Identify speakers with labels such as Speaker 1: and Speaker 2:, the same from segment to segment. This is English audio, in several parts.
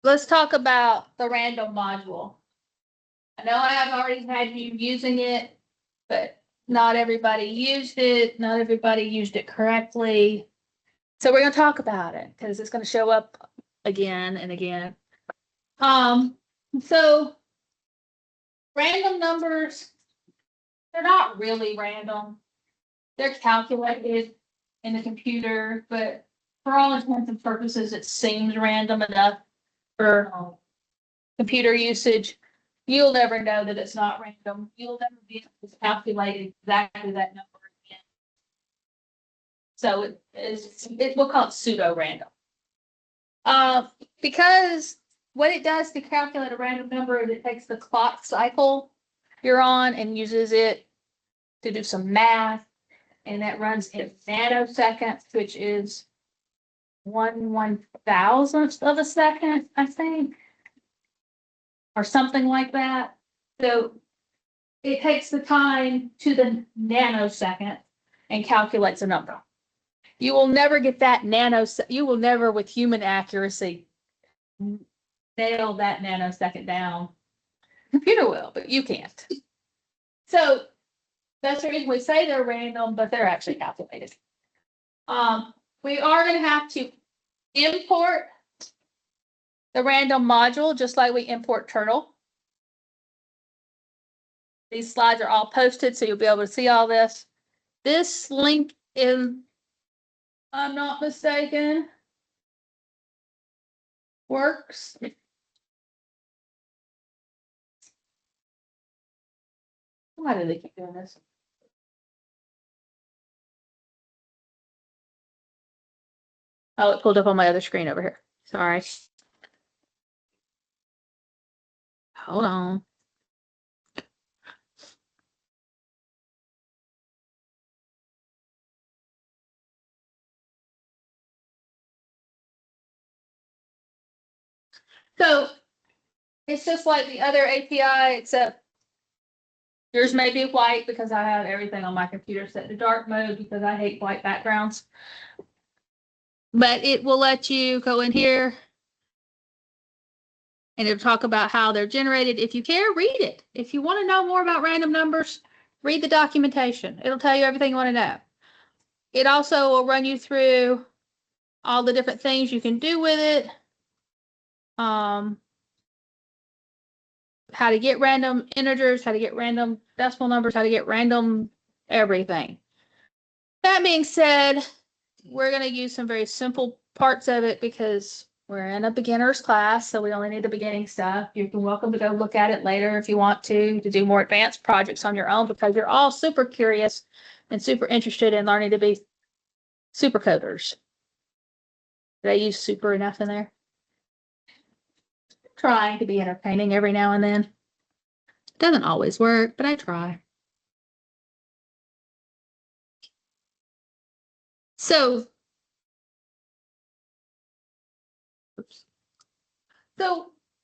Speaker 1: let's talk about the random module. I know I have already had you using it, but not everybody used it. Not everybody used it correctly. So we're going to talk about it because it's going to show up again and again. So random numbers, they're not really random. They're calculated in the computer, but for all intents and purposes, it seems random enough for computer usage. You'll never know that it's not random. You'll never be able to calculate exactly that number again. So we'll call it pseudo-random. Because what it does to calculate a random number is it takes the clock cycle you're on and uses it to do some math, and that runs in nanoseconds, which is 1/1000th of a second, I think, or something like that. So it takes the time to the nanosecond and calculates a number. You will never get that you will never, with human accuracy, nail that nanosecond down. Computer will, but you can't. So that's the reason we say they're random, but they're actually calculated. We are going to have to import the random module, just like we import Turtle. These slides are all posted, so you'll be able to see all this. This link is, I'm not mistaken, works. Why do they keep doing this? Oh, it pulled up on my other screen over here. Sorry. Hold on. So it's just like the other API, except yours may be white because I have everything on my computer set to dark mode because I hate white backgrounds. But it will let you go in here and it'll talk about how they're generated. If you care, read it. If you want to know more about random numbers, read the documentation. It'll tell you everything you want to know. It also will run you through all the different things you can do with it. How to get random integers, how to get random decimal numbers, how to get random everything. That being said, we're going to use some very simple parts of it because we're in a beginner's class, so we only need the beginning stuff. You're welcome to go look at it later if you want to do more advanced projects on your own because you're all super curious and super interested in learning to be super coders. Did I use super enough in there? Trying to be entertaining every now and then. It doesn't always work, but I try. So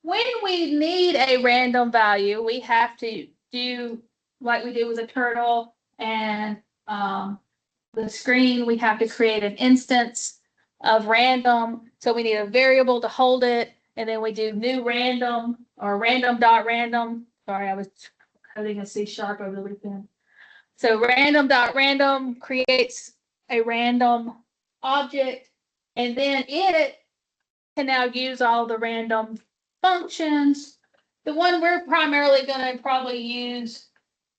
Speaker 1: when we need a random value, we have to do like we do with a turtle and the screen. We have to create an instance of random. So we need a variable to hold it. And then we do new random or random.random. Sorry, I was coding a C# over the weekend. So random.random creates a random object. And then it can now use all the random functions. The one we're primarily going to probably use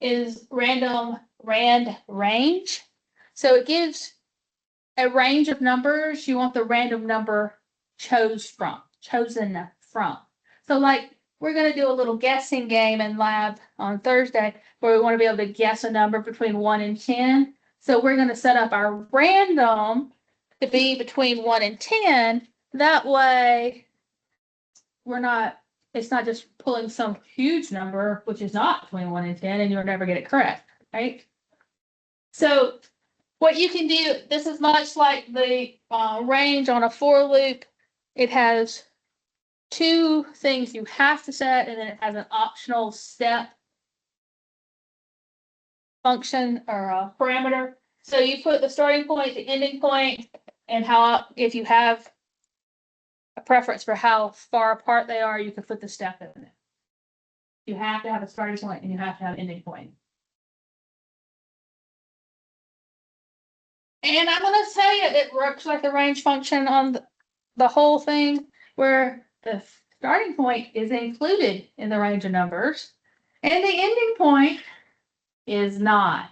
Speaker 1: is rand range. So it gives a range of numbers you want the random number chosen from. So like we're going to do a little guessing game in lab on Thursday where we want to be able to guess a number between 1 and 10. So we're going to set up our random to be between 1 and 10. That way it's not just pulling some huge number, which is not between 1 and 10, and you'll never get it correct, right? So what you can do, this is much like the range on a for loop. It has two things you have to set, and then it has an optional step function or a parameter. So you put the starting point, the ending point, and how if you have a preference for how far apart they are, you can put the step in it. You have to have a starting point and you have to have an ending point. And I'm going to tell you, it works like the range function on the whole thing, where the starting point is included in the range of numbers, and the ending point is not.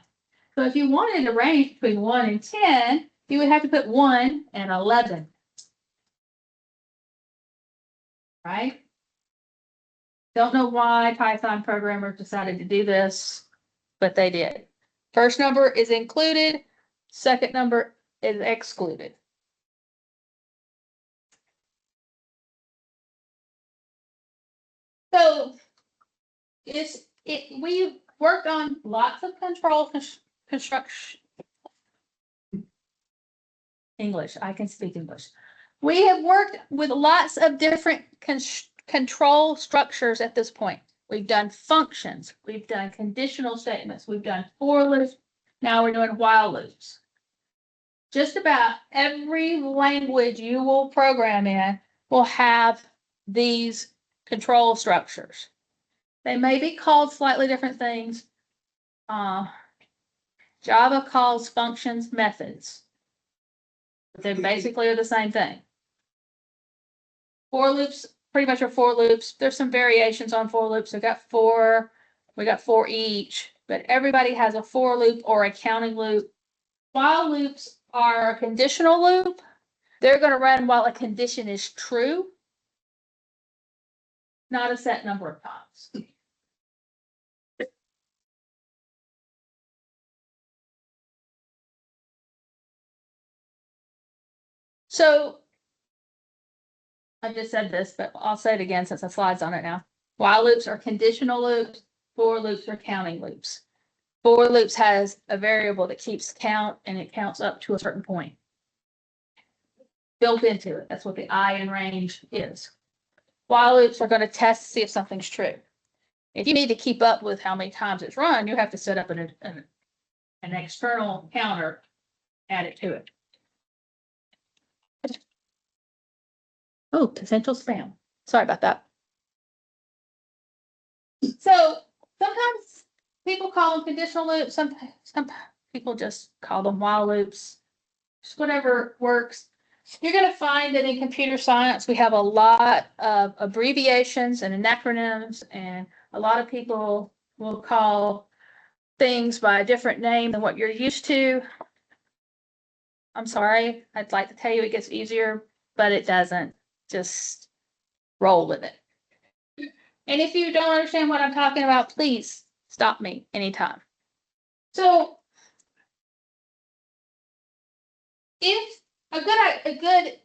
Speaker 1: So if you wanted a range between 1 and 10, you would have to put 1 and 11. Right? Don't know why Python programmers decided to do this, but they did. First number is included, second number is excluded. So we worked on lots of control construction. English, I can speak English. We have worked with lots of different control structures at this point. We've done functions, we've done conditional statements, we've done for loops, now we're doing while loops. Just about every language you will program in will have these control structures. They may be called slightly different things. Java calls functions methods. But they basically are the same thing. For loops pretty much are for loops. There's some variations on for loops. We got for each, but everybody has a for loop or a counting loop. While loops are a conditional loop. They're going to run while a condition is true, not a set number of times. So I just said this, but I'll say it again since the slide's on it now. While loops are conditional loops, for loops are counting loops. For loops has a variable that keeps count and it counts up to a certain point. Built into it. That's what the I in range is. While loops are going to test to see if something's true. If you need to keep up with how many times it's run, you have to set up an external counter, add it to it. Oh, potential spam. Sorry about that. So sometimes people call them conditional loops. Some people just call them while loops. Just whatever works. You're going to find that in computer science, we have a lot of abbreviations and acronyms, and a lot of people will call things by a different name than what you're used to. I'm sorry. I'd like to tell you it gets easier, but it doesn't. Just roll with it. And if you don't understand what I'm talking about, please stop me anytime. So if a good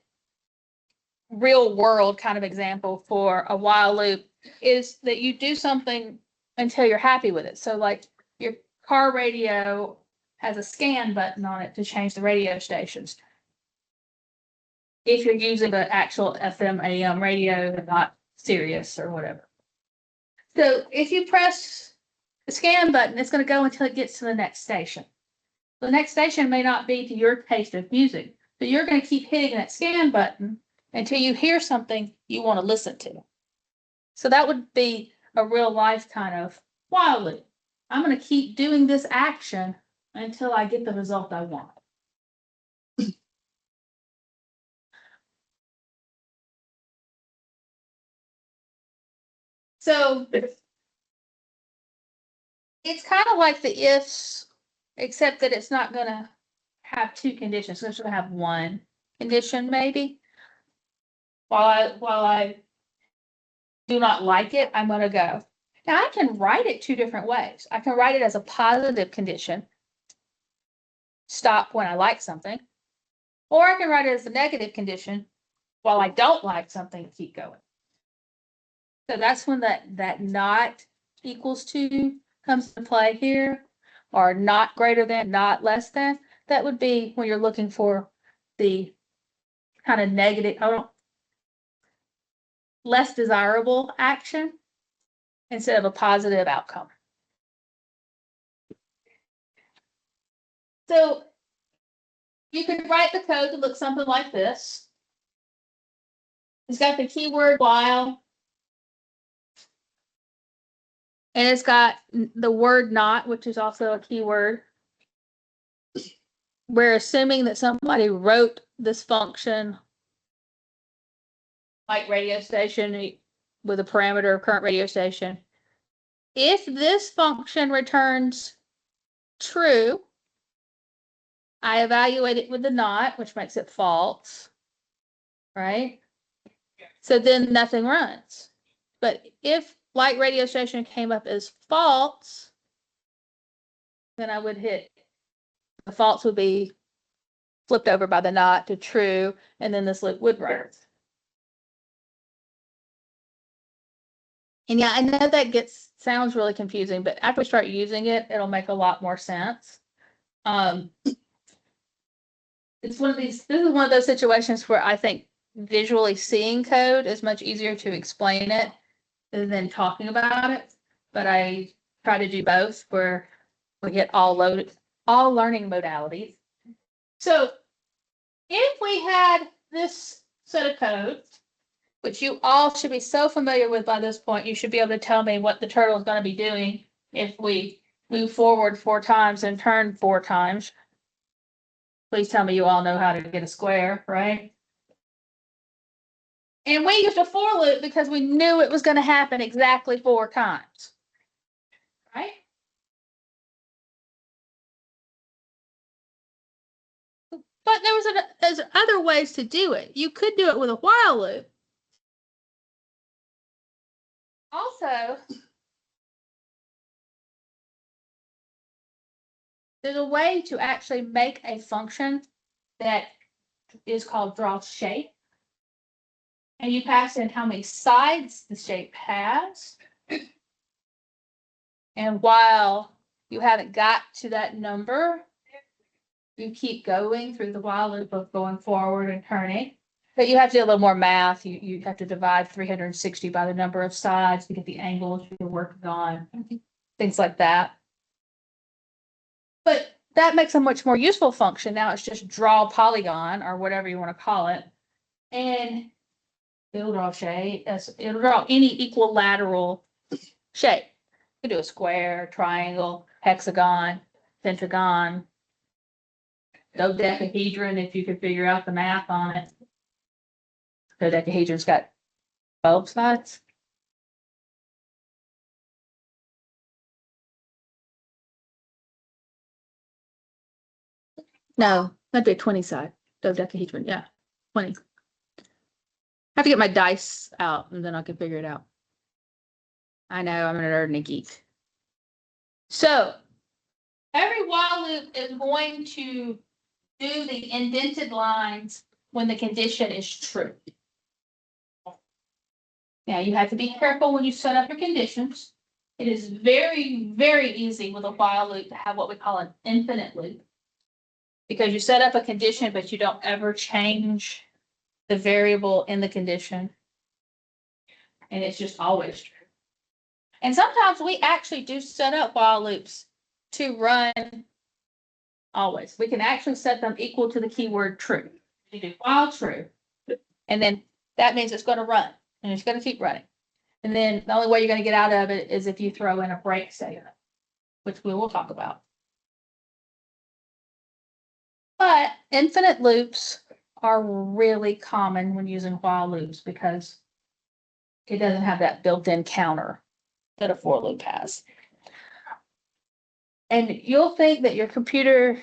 Speaker 1: real world kind of example for a while loop is that you do something until you're happy with it. So like your car radio has a scan button on it to change the radio stations. If you're using the actual FM AM radio and not Sirius or whatever. So if you press the scan button, it's going to go until it gets to the next station. The next station may not be to your taste of music, but you're going to keep hitting that scan button until you hear something you want to listen to. So that would be a real life kind of while loop. I'm going to keep doing this action until I get the result I want. So it's kind of like the ifs, except that it's not going to have two conditions. So it's going to have one condition maybe. While I do not like it, I'm going to go. Now I can write it two different ways. I can write it as a positive condition, stop when I like something, or I can write it as a negative condition, while I don't like something, keep going. So that's when that not equals to comes to play here, or not greater than, not less than. That would be when you're looking for the kind of negative, less desirable action instead of a positive outcome. So you can write the code to look something like this. It's got the keyword while, and it's got the word not, which is also a keyword. We're assuming that somebody wrote this function, like radio station, with a parameter of current radio station. If this function returns true, I evaluate it with the not, which makes it false, right? So then nothing runs. But if like radio station came up as false, then I would hit, the false would be flipped over by the not to true, and then this loop would run. And yeah, I know that sounds really confusing, but after we start using it, it'll make a lot more sense. This is one of those situations where I think visually seeing code is much easier to explain it than talking about it. But I try to do both, where we get all learning modalities. So if we had this set of code, which you all should be so familiar with by this point, you should be able to tell me what the turtle is going to be doing if we move forward 4 times and turn 4 times. Please tell me you all know how to get a square, right? And we used a for loop because we knew it was going to happen exactly 4 times, right? But there's other ways to do it. You could do it with a while loop. Also, there's a way to actually make a function that is called draw shape. And you pass in how many sides the shape has. And while you haven't got to that number, you keep going through the while loop of going forward and turning. But you have to do a little more math. You have to divide 360 by the number of sides to get the angles you're working on, things like that. But that makes a much more useful function. Now it's just draw polygon or whatever you want to call it. And it'll draw shape. It'll draw any equilateral shape. You can do a square, triangle, hexagon, pentagon, dodecahedron if you can figure out the math on it. Dodecahedron's got 12 sides. No, that'd be a 20 side dodecahedron. Yeah, 20. I have to get my dice out and then I can figure it out. I know, I'm a nerd and a geek. So every while loop is going to do the indented lines when the condition is true. Now you have to be careful when you set up your conditions. It is very, very easy with a while loop to have what we call an infinite loop, because you set up a condition, but you don't ever change the variable in the condition. And it's just always true. And sometimes we actually do set up while loops to run always. We can actually set them equal to the keyword true. You do while true, and then that means it's going to run, and it's going to keep running. And then the only way you're going to get out of it is if you throw in a break statement, which we will talk about. But infinite loops are really common when using while loops because it doesn't have that built-in counter that a for loop has. And you'll think that your computer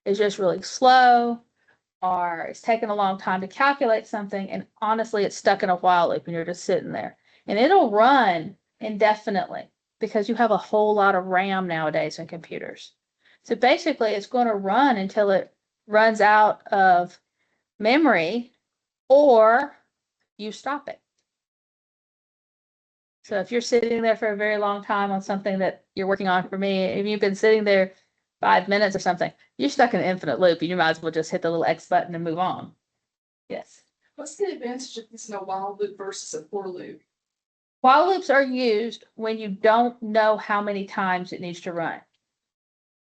Speaker 1: is just really slow or it's taking a long time to calculate something, and honestly, it's stuck in a while loop and you're just sitting there. And it'll run indefinitely because you have a whole lot of RAM nowadays in computers. So basically, it's going to run until it runs out of memory or you stop it. So if you're sitting there for a very long time on something that you're working on, for me, if you've been sitting there 5 minutes or something, you're stuck in an infinite loop. You might as well just hit the little X button and move on. Yes.
Speaker 2: What's the advantage of using a while loop versus a for loop?
Speaker 1: While loops are used when you don't know how many times it needs to run.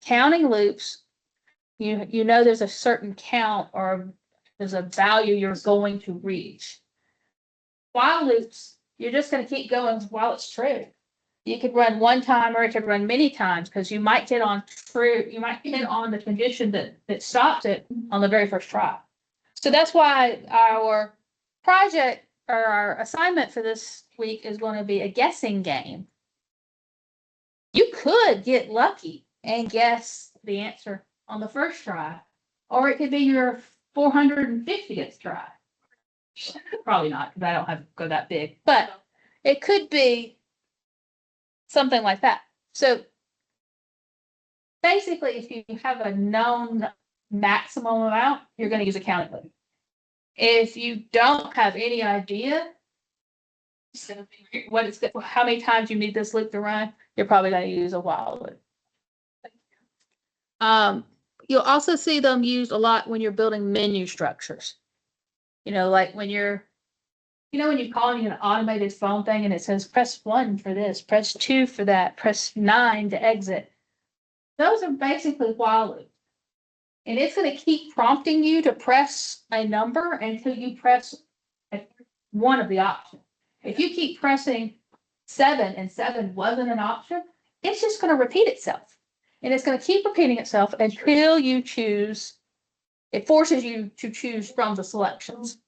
Speaker 1: Counting loops, you know there's a certain count or there's a value you're going to reach. while loops, you're just going to keep going while it's true. You could run one time or it could run many times because you might hit on the condition that stops it on the very first try. So that's why our project or our assignment for this week is going to be a guessing game. You could get lucky and guess the answer on the first try, or it could be your 450th try. Probably not, because I don't have to go that big, but it could be something like that. So basically, if you have a known maximum amount, you're going to use a counting loop. If you don't have any idea how many times you need this loop to run, you're probably going to use a while loop. You'll also see them used a lot when you're building menu structures. Like when you're calling an automated phone thing and it says press 1 for this, press 2 for that, press 9 to exit. Those are basically while loops. And it's going to keep prompting you to press a number until you press one of the options. If you keep pressing 7 and 7 wasn't an option, it's just going to repeat itself. And it's going to keep repeating itself until you choose. It forces you to choose from the selections.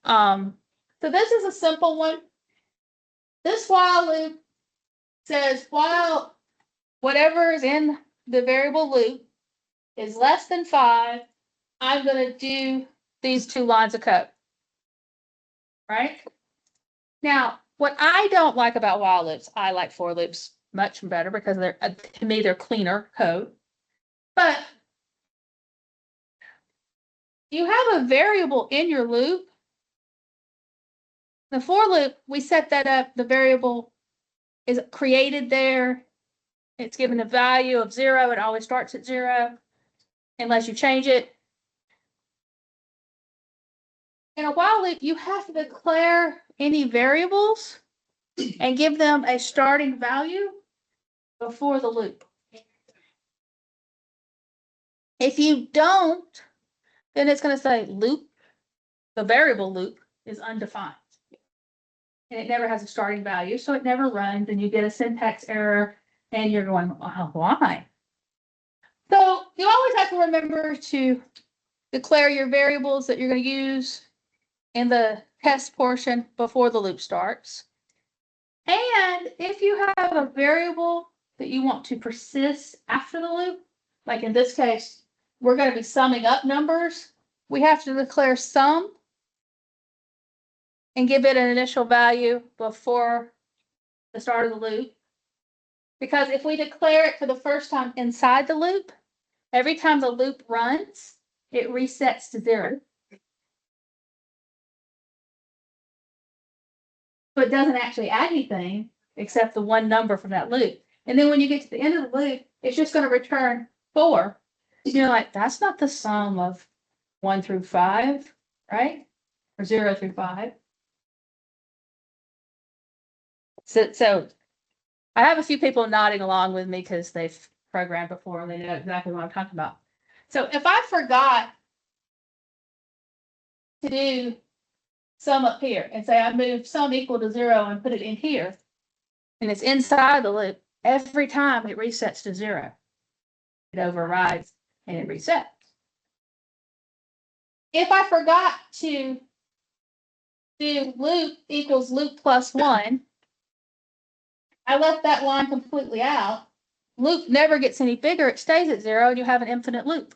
Speaker 1: So this is a simple one. This while loop says while whatever is in the variable loop is less than 5, I'm going to do these 2 lines of code. Right? Now, what I don't like about while loops, I like for loops much better because to me, they're cleaner code. But you have a variable in your loop. The for loop, we set that up. The variable is created there. It's given a value of 0. It always starts at 0 unless you change it. In a while loop, you have to declare any variables and give them a starting value before the loop. If you don't, then it's going to say loop, the variable loop is undefined. And it never has a starting value, so it never runs, and you get a syntax error, and you're going, oh, why? So you always have to remember to declare your variables that you're going to use in the test portion before the loop starts. And if you have a variable that you want to persist after the loop, like in this case, we're going to be summing up numbers, we have to declare sum and give it an initial value before the start of the loop. Because if we declare it for the first time inside the loop, every time the loop runs, it resets to 0. So it doesn't actually add anything except the one number from that loop. And then when you get to the end of the loop, it's just going to return 4. And you're like, that's not the sum of 1 through 5, right? Or 0 through 5. So I have a few people nodding along with me because they've programmed before and they know exactly what I'm talking about. So if I forgot to do sum up here and say I move sum equal to 0 and put it in here, and it's inside the loop, every time it resets to 0. It overrides and it resets. If I forgot to do loop equals loop plus 1, I left that line completely out. Loop never gets any bigger. It stays at 0 and you have an infinite loop.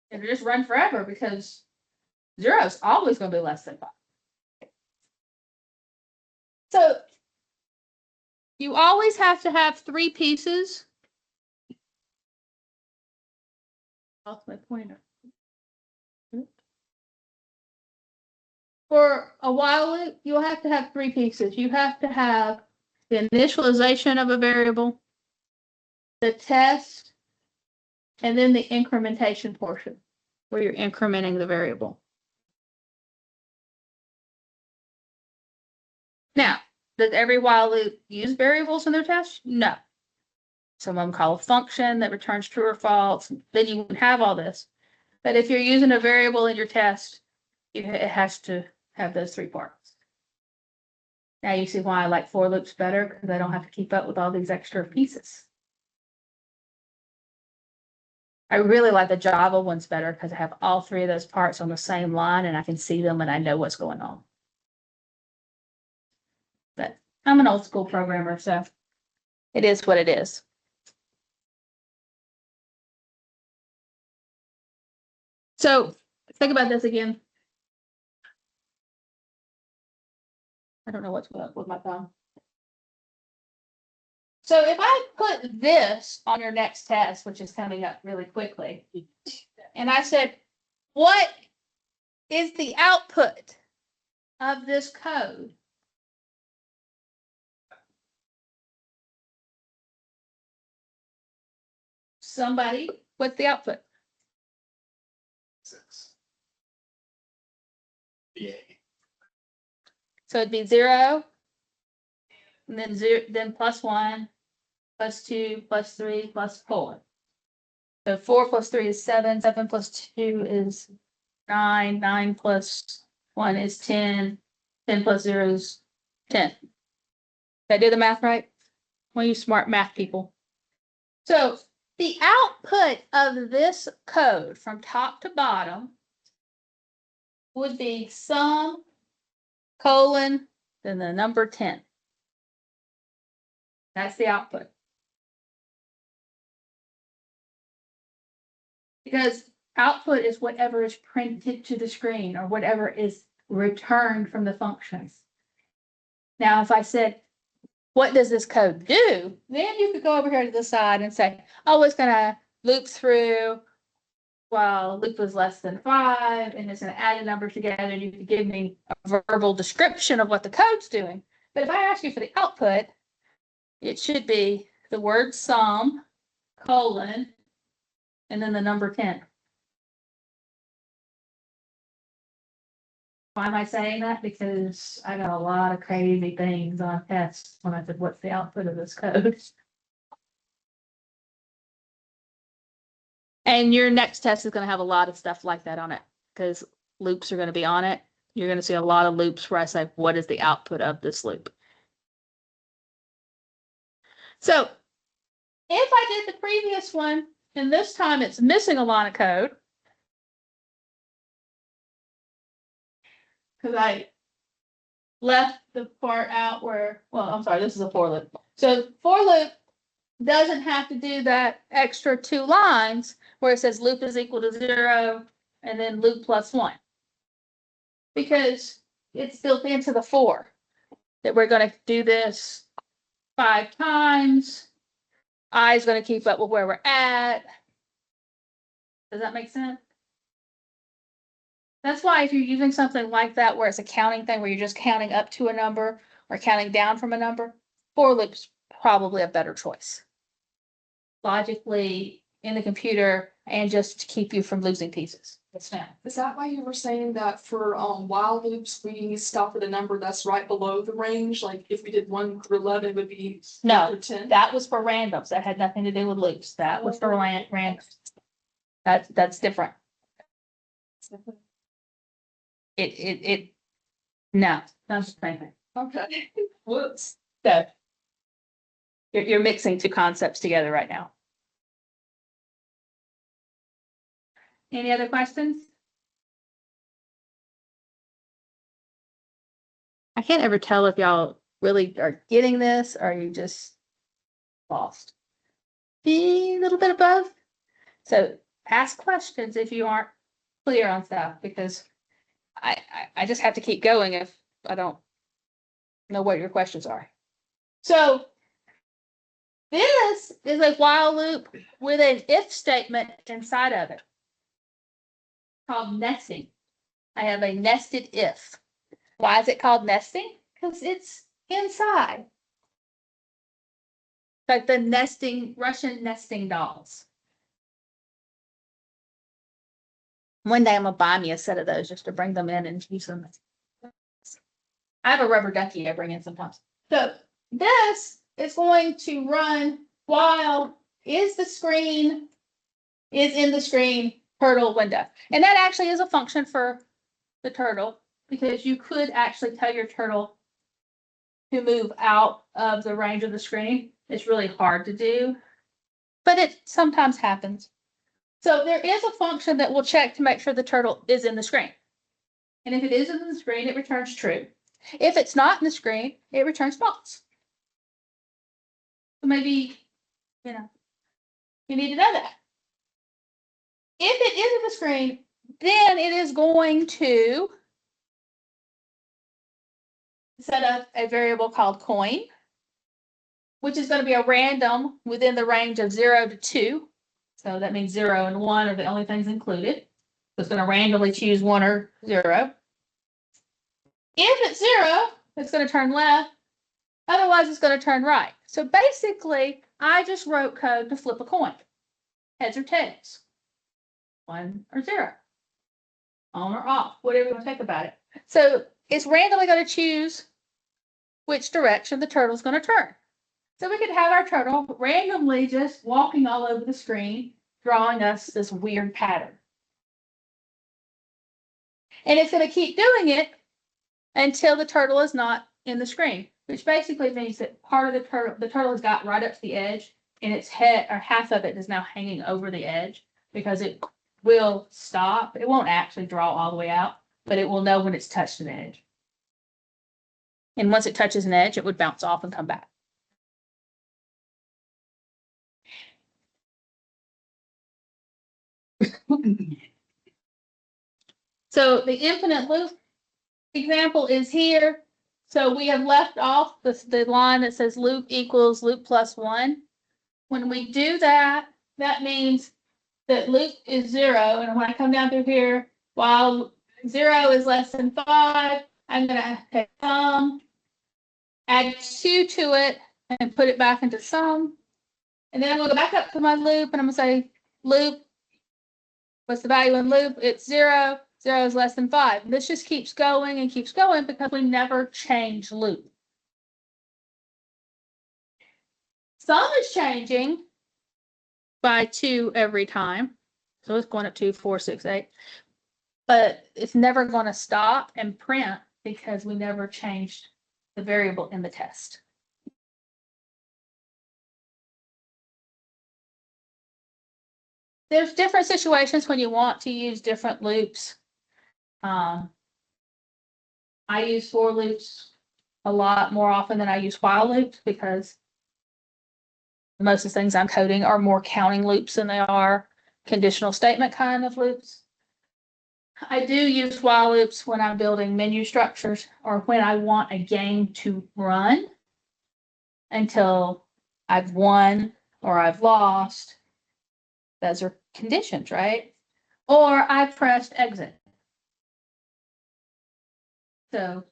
Speaker 1: It'll just run forever because 0 is always going to be less than 5. So you always have to have 3 pieces. Off my pointer. For a while loop, you'll have to have 3 pieces. You have to have the initialization of a variable, the test, and then the incrementation portion where you're incrementing the variable. Now, does every while loop use variables in their test? No. Some of them call a function that returns true or false. Then you would have all this. But if you're using a variable in your test, It has to have those 3 parts. Now you see why I like for loops better, because I don't have to keep up with all these extra pieces. I really like the Java ones better because I have all 3 of those parts on the same line and I can see them and I know what's going on. But I'm an old school programmer, so it is what it is. So think about this again. I don't know what's up with my phone. So if I put this on your next test, which is coming up really quickly, and I said, what is the output of this code? Somebody, what's the output?
Speaker 3: 6. Yeah.
Speaker 1: So it'd be 0, and then 0, then +1, +2, +3, +4. So 4 + 3 is 7, 7 + 2 is 9, 9 + 1 is 10, 10 + 0 is 10. Did I do the math right? One of you smart math people. So the output of this code from top to bottom would be sum, colon, then the number 10. That's the output. Because output is whatever is printed to the screen or whatever is returned from the functions. Now, if I said, what does this code do? Then you could go over here to the side and say, oh, it's going to loop through while loop was less than 5, and it's going to add the numbers together, and you could give me a verbal description of what the code's doing. But if I ask you for the output, it should be the word sum, colon, and then the number 10. Why am I saying that? Because I got a lot of crazy things on tests when I said, what's the output of this code? And your next test is going to have a lot of stuff like that on it because loops are going to be on it. You're going to see a lot of loops where I say, what is the output of this loop? So if I did the previous one, and this time it's missing a line of code, because I left the part out where, well, I'm sorry, this is a for loop. So for loop doesn't have to do that extra 2 lines where it says loop is equal to 0 and then loop +1. Because it's built into the for that we're going to do this 5 times. I is going to keep up with where we're at. Does that make sense? That's why if you're using something like that where it's a counting thing where you're just counting up to a number or counting down from a number, for loop's probably a better choice. Logically in the computer and just to keep you from losing pieces. Yes, ma'am.
Speaker 2: Is that why you were saying that for while loops, we stop at a number that's right below the range? Like if we did 1 through 11, it would be 1
Speaker 1: No,
Speaker 2: through 10?
Speaker 1: that was for randoms. That had nothing to do with loops. That was for randoms. That's different. No, that's the same thing.
Speaker 2: Okay. Whoops.
Speaker 1: So you're mixing 2 concepts together right now. Any other questions? I can't ever tell if y'all really are getting this or you just lost. Be a little bit of both. So ask questions if you aren't clear on stuff because I just have to keep going if I don't know what your questions are. So this is a while loop with an if statement inside of it called nesting. I have a nested if. Why is it called nesting? Because it's inside. Like the nesting, Russian nesting dolls. One day I'm gonna buy me a set of those just to bring them in and use them. I have a rubber ducky I bring in sometimes. So this is going to run while is in the screen hurdle window. And that actually is a function for the turtle because you could actually tell your turtle to move out of the range of the screen. It's really hard to do, but it sometimes happens. So there is a function that will check to make sure the turtle is in the screen. And if it is in the screen, it returns true. If it's not in the screen, it returns false. So maybe, you need to know that. If it is in the screen, then it is going to set up a variable called coin, which is going to be a random within the range of 0 to 2. So that means 0 and 1 are the only things included. So it's going to randomly choose 1 or 0. If it's 0, it's going to turn left. Otherwise, it's going to turn right. So basically, I just wrote code to flip a coin. Heads or tails. 1 or 0. On or off, whatever you want to think about it. So it's randomly going to choose which direction the turtle's going to turn. So we could have our turtle randomly just walking all over the screen, drawing us this weird pattern. And it's going to keep doing it until the turtle is not in the screen, which basically means that part of the turtle has got right up to the edge, and its head or half of it is now hanging over the edge because it will stop. It won't actually draw all the way out, but it will know when it's touched an edge. And once it touches an edge, it would bounce off and come back. So the infinite loop example is here. So we have left off the line that says loop equals loop plus 1. When we do that, that means that loop is 0. And when I come down through here, while 0 is less than 5, I'm going to take sum, add 2 to it, and put it back into sum. And then I'm going to go back up to my loop, and I'm going to say loop. What's the value in loop? It's 0. 0 is less than 5. This just keeps going and keeps going because we never change loop. Sum is changing by 2 every time. So it's going up 2, 4, 6, 8. But it's never going to stop and print because we never changed the variable in the test. There's different situations when you want to use different loops. I use for loops a lot more often than I use while loops because most of the things I'm coding are more counting loops than they are conditional statement kind of loops. I do use while loops when I'm building menu structures or when I want a game to run until I've won or I've lost. Those are conditions, right? Or I pressed exit. So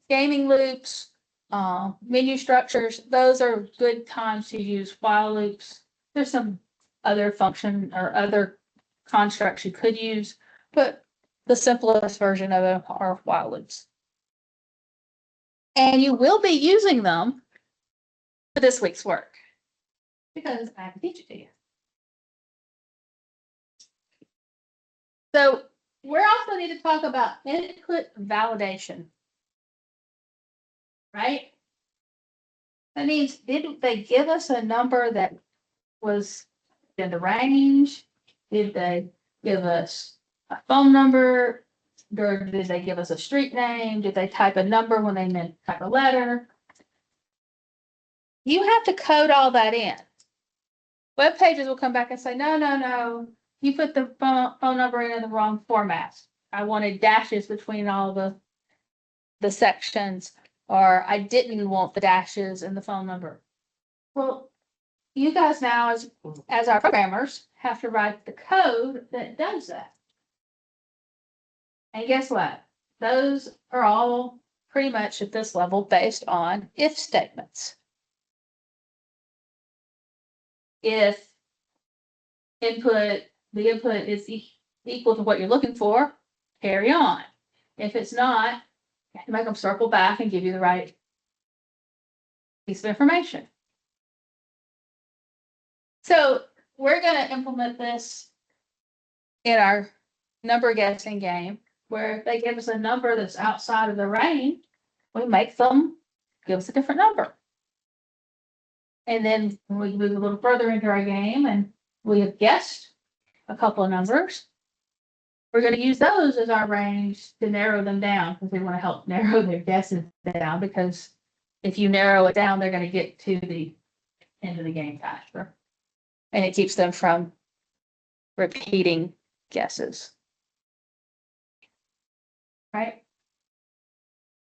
Speaker 1: gaming loops, menu structures, those are good times to use while loops. There's some other function or other constructs you could use, but the simplest version of it are while loops. And you will be using them for this week's work because I have to teach it to you. So we also need to talk about input validation, right? That means, did they give us a number that was in the range? Did they give us a phone number? Or did they give us a street name? Did they type a number when they meant type a letter? You have to code all that in. Web pages will come back and say, no, you put the phone number in the wrong format. I wanted dashes between all the sections, or I didn't want the dashes in the phone number. Well, you guys now, as our programmers, have to write the code that does that. And guess what? Those are all pretty much at this level based on if statements. If the input is equal to what you're looking for, carry on. If it's not, you have to make them circle back and give you the right piece of information. So we're going to implement this in our number guessing game. where if they give us a number that's outside of the range, we make them give us a different number. And then we move a little further into our game and we have guessed a couple of numbers. We're going to use those as our range to narrow them down because we want to help narrow their guesses down, because if you narrow it down, they're going to get to the end of the game faster. And it keeps them from repeating guesses. Right?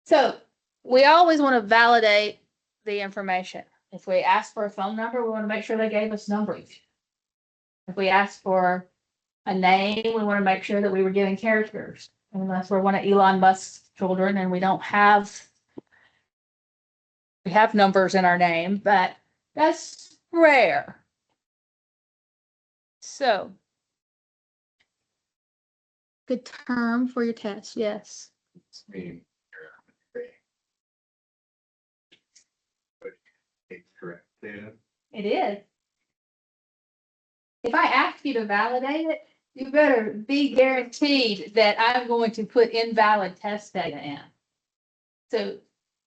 Speaker 1: So we always want to validate the information. If we ask for a phone number, we want to make sure they gave us numbers. If we ask for a name, we want to make sure that we were giving characters. Unless we're one of Elon Musk's children and we have numbers in our name, but that's rare. So, good term for your test, yes.
Speaker 3: Correct data.
Speaker 1: It is. If I ask you to validate it, you better be guaranteed that I'm going to put invalid test data in. So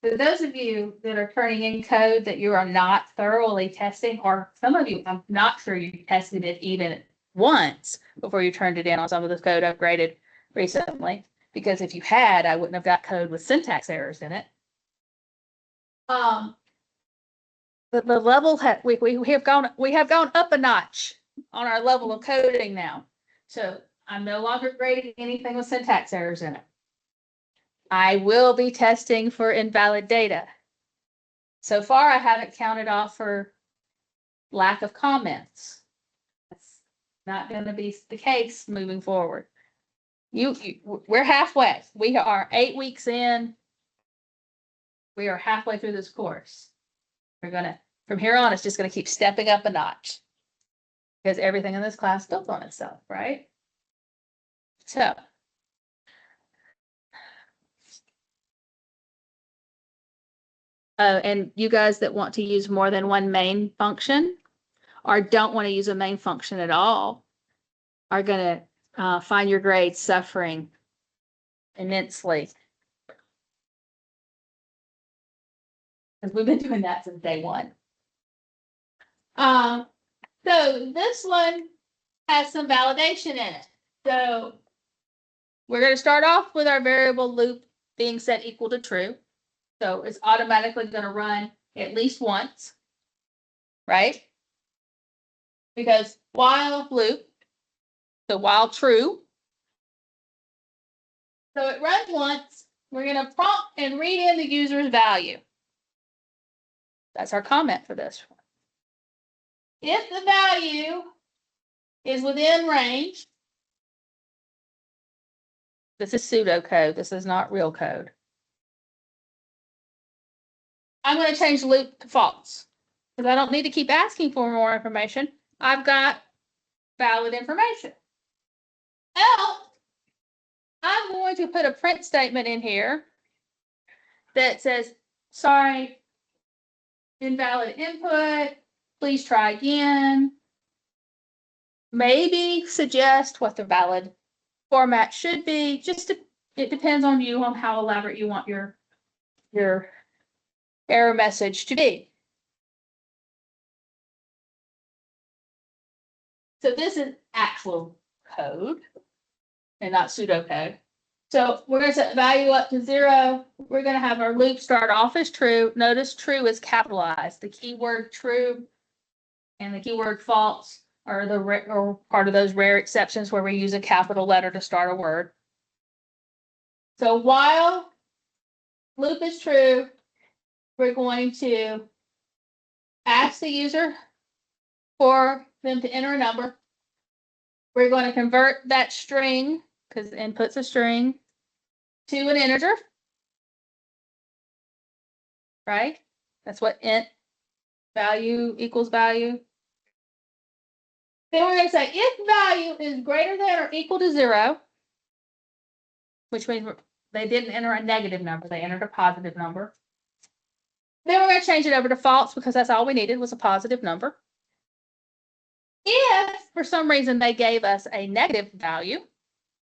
Speaker 1: for those of you that are turning in code that you are not thoroughly testing, or some of you, I'm not sure you tested it even once before you turned it in on some of this code upgraded recently, because if you had, I wouldn't have got code with syntax errors in it. The level we have gone up a notch on our level of coding now. So I'm no longer grading anything with syntax errors in it. I will be testing for invalid data. So far, I haven't counted off for lack of comments. That's not going to be the case moving forward. We're halfway. We are 8 weeks in. We are halfway through this course. From here on, it's just going to keep stepping up a notch because everything in this class builds on itself, right? So, and you guys that want to use more than one main function or don't want to use a main function at all are going to find your grades suffering immensely. Because we've been doing that since day one. So this one has some validation in it. So we're going to start off with our variable loop being set equal to true. So it's automatically going to run at least once, right? Because while loop, so while true, so it runs once, we're going to prompt and read in the user's value. That's our comment for this one. If the value is within range, this is pseudocode, this is not real code. I'm going to change loop to false because I don't need to keep asking for more information. I've got valid information. Else, I'm going to put a print statement in here that says, sorry, invalid input, please try again. Maybe suggest what the valid format should be. It depends on you on how elaborate you want your error message to be. So this is actual code and not pseudocode. So we're going to set value up to 0. We're going to have our loop start off as true. Notice true is capitalized. The keyword true and the keyword false are part of those rare exceptions where we use a capital letter to start a word. So while loop is true, we're going to ask the user for them to enter a number. We're going to convert that string, because input's a string, to an integer. Right? That's what int value equals value. Then we're going to say if value is greater than or equal to 0, which means they didn't enter a negative number, they entered a positive number. Then we're going to change it over to false because that's all we needed was a positive number. If for some reason they gave us a negative value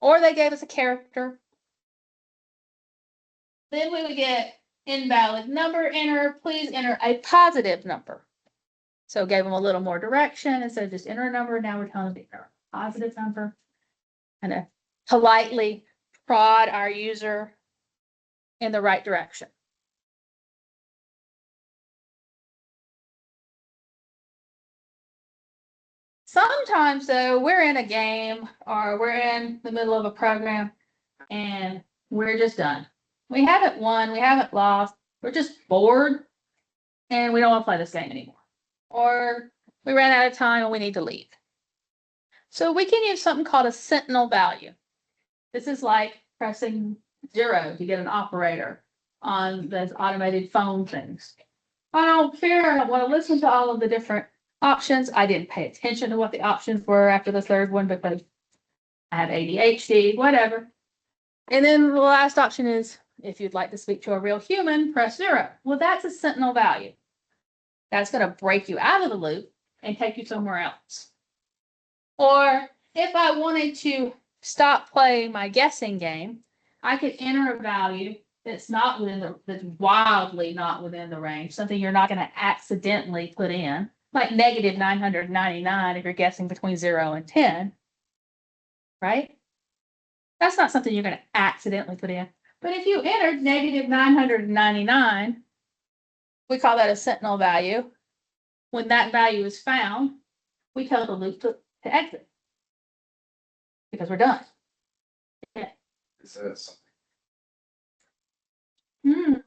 Speaker 1: or they gave us a character Then we would get invalid number, please enter a positive number. So gave them a little more direction instead of just enter a number. Now we're telling them to enter a positive number. And politely prod our user in the right direction. Sometimes though, we're in a game or we're in the middle of a program and we're just done. We haven't won, we haven't lost, we're just bored and we don't want to play this game anymore. Or we ran out of time and we need to leave. So we can use something called a sentinel value. This is like pressing 0 to get an operator on those automated phone things. I don't care, I don't want to listen to all of the different options. I didn't pay attention to what the options were after the third one because I have ADHD, whatever. And then the last option is, if you'd like to speak to a real human, press 0. Well, that's a sentinel value. That's going to break you out of the loop and take you somewhere else. Or if I wanted to stop playing my guessing game, I could enter a value that's not within that's wildly not within the range, something you're not going to accidentally put in, like negative 999 if you're guessing between 0 and 10, right? That's not something you're going to accidentally put in. But if you entered negative 999, we call that a sentinel value. When that value is found, we tell the loop to exit because we're done.
Speaker 3: It says something.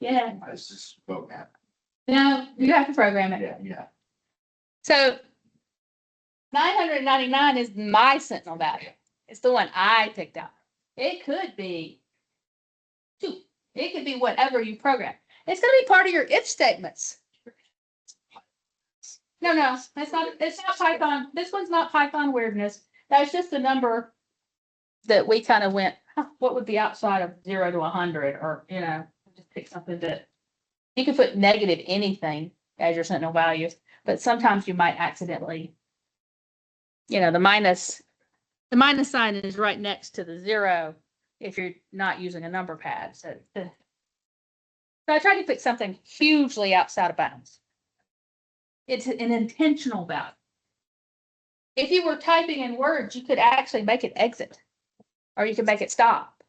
Speaker 1: Yeah.
Speaker 3: I just vote man.
Speaker 1: No, you have to program it.
Speaker 3: Yeah.
Speaker 1: So 999 is my sentinel value. It's the one I picked out. It could be 2. It could be whatever you program. It's going to be part of your if statements. No, it's not Python. This one's not Python weirdness. That's just a number that we kind of went, what would be outside of 0 to 100? Or, just pick something that you could put negative anything as your sentinel value, but sometimes you might accidentally, the minus sign is right next to the 0 if you're not using a number pad. So I tried to pick something hugely outside of bounds. It's an intentional value. If you were typing in words, you could actually make it exit, or you could make it stop,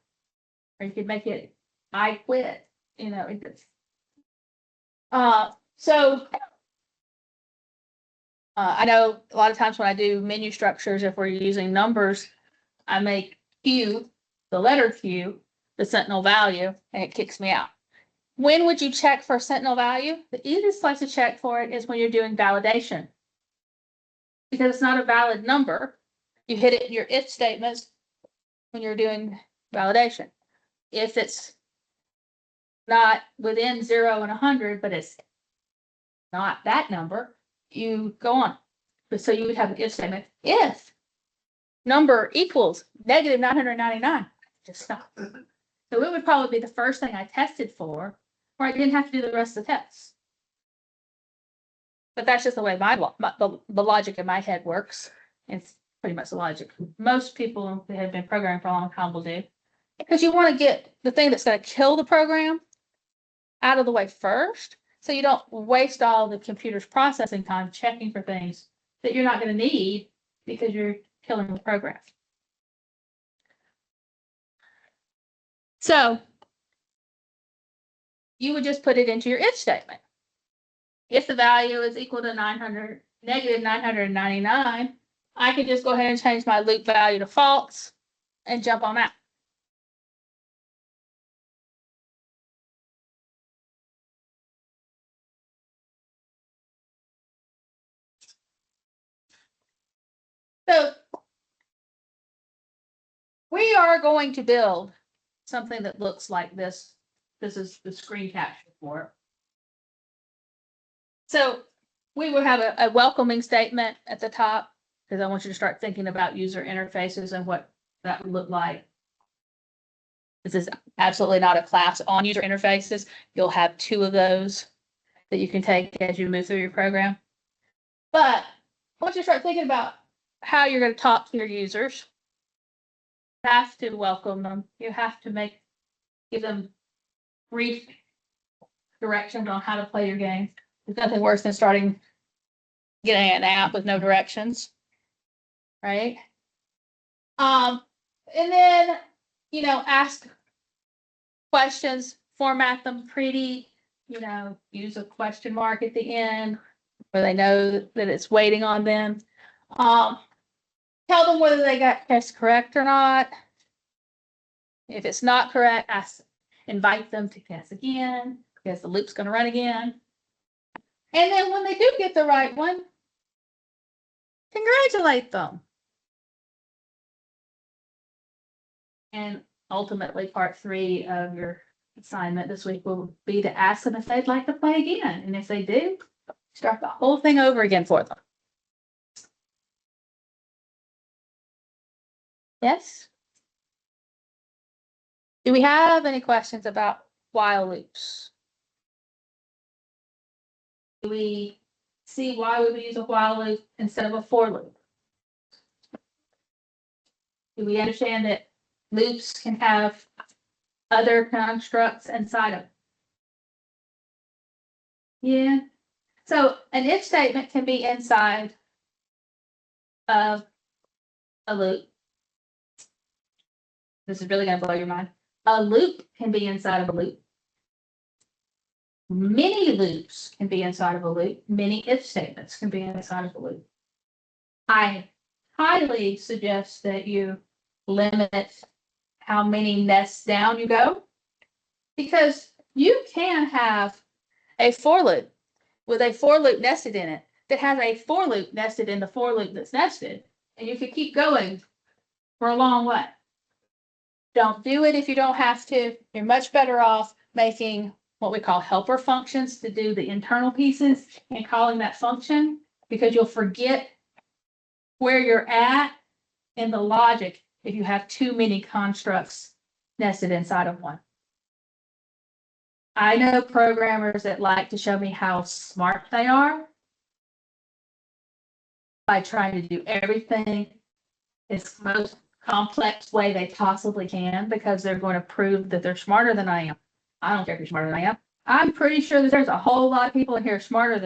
Speaker 1: or you could make it I quit. I know a lot of times when I do menu structures, if we're using numbers, I make Q, the letter Q, the sentinel value, and it kicks me out. When would you check for sentinel value? The easiest place to check for it is when you're doing validation. Because it's not a valid number. You hit it in your if statements when you're doing validation. If it's not within 0 and 100, but it's not that number, you go on. So you would have an if statement. If number equals negative 999, just stop. So it would probably be the first thing I tested for, or I didn't have to do the rest of the tests. But that's just the way the logic in my head works. It's pretty much the logic most people that have been programming for a long time will do. Because you want to get the thing that's going to kill the program out of the way first, so you don't waste all the computer's processing time checking for things that you're not going to need because you're killing the program. So you would just put it into your if statement. If the value is equal to negative 999, I can just go ahead and change my loop value to false and jump on that. So we are going to build something that looks like this. This is the screen capture for it. So we will have a welcoming statement at the top, because I want you to start thinking about user interfaces and what that would look like. This is absolutely not a class on user interfaces. You'll have 2 of those that you can take as you move through your program. But once you start thinking about how you're going to talk to your users, you have to welcome them. You have to make give them brief directions on how to play your game. There's nothing worse than getting an app with no directions, right? And then, ask questions, format them pretty, use a question mark at the end where they know that it's waiting on them. Tell them whether they got test correct or not. If it's not correct, invite them to test again because the loop's going to run again. And then when they do get the right one, congratulate them. And ultimately, part 3 of your assignment this week will be to ask them if they'd like to play again. And if they do, start the whole thing over again for them. Yes? Do we have any questions about while loops? Do we see why we would use a while loop instead of a for loop? Do we understand that loops can have other constructs inside of them? Yeah. So an if statement can be inside of a loop. This is really going to blow your mind. A loop can be inside of a loop. Many loops can be inside of a loop. Many if statements can be inside of a loop. I highly suggest that you limit how many nests down you go, because you can have a for loop with a for loop nested in it that has a for loop nested in the for loop that's nested, and you could keep going for a long way. Don't do it if you don't have to. You're much better off making what we call helper functions to do the internal pieces and calling that function, because you'll forget where you're at in the logic if you have too many constructs nested inside of one. I know programmers that like to show me how smart they are by trying to do everything its most complex way they possibly can, because they're going to prove that they're smarter than I am. I don't care if you're smarter than I am. I'm pretty sure that there's a whole lot of people in here smarter than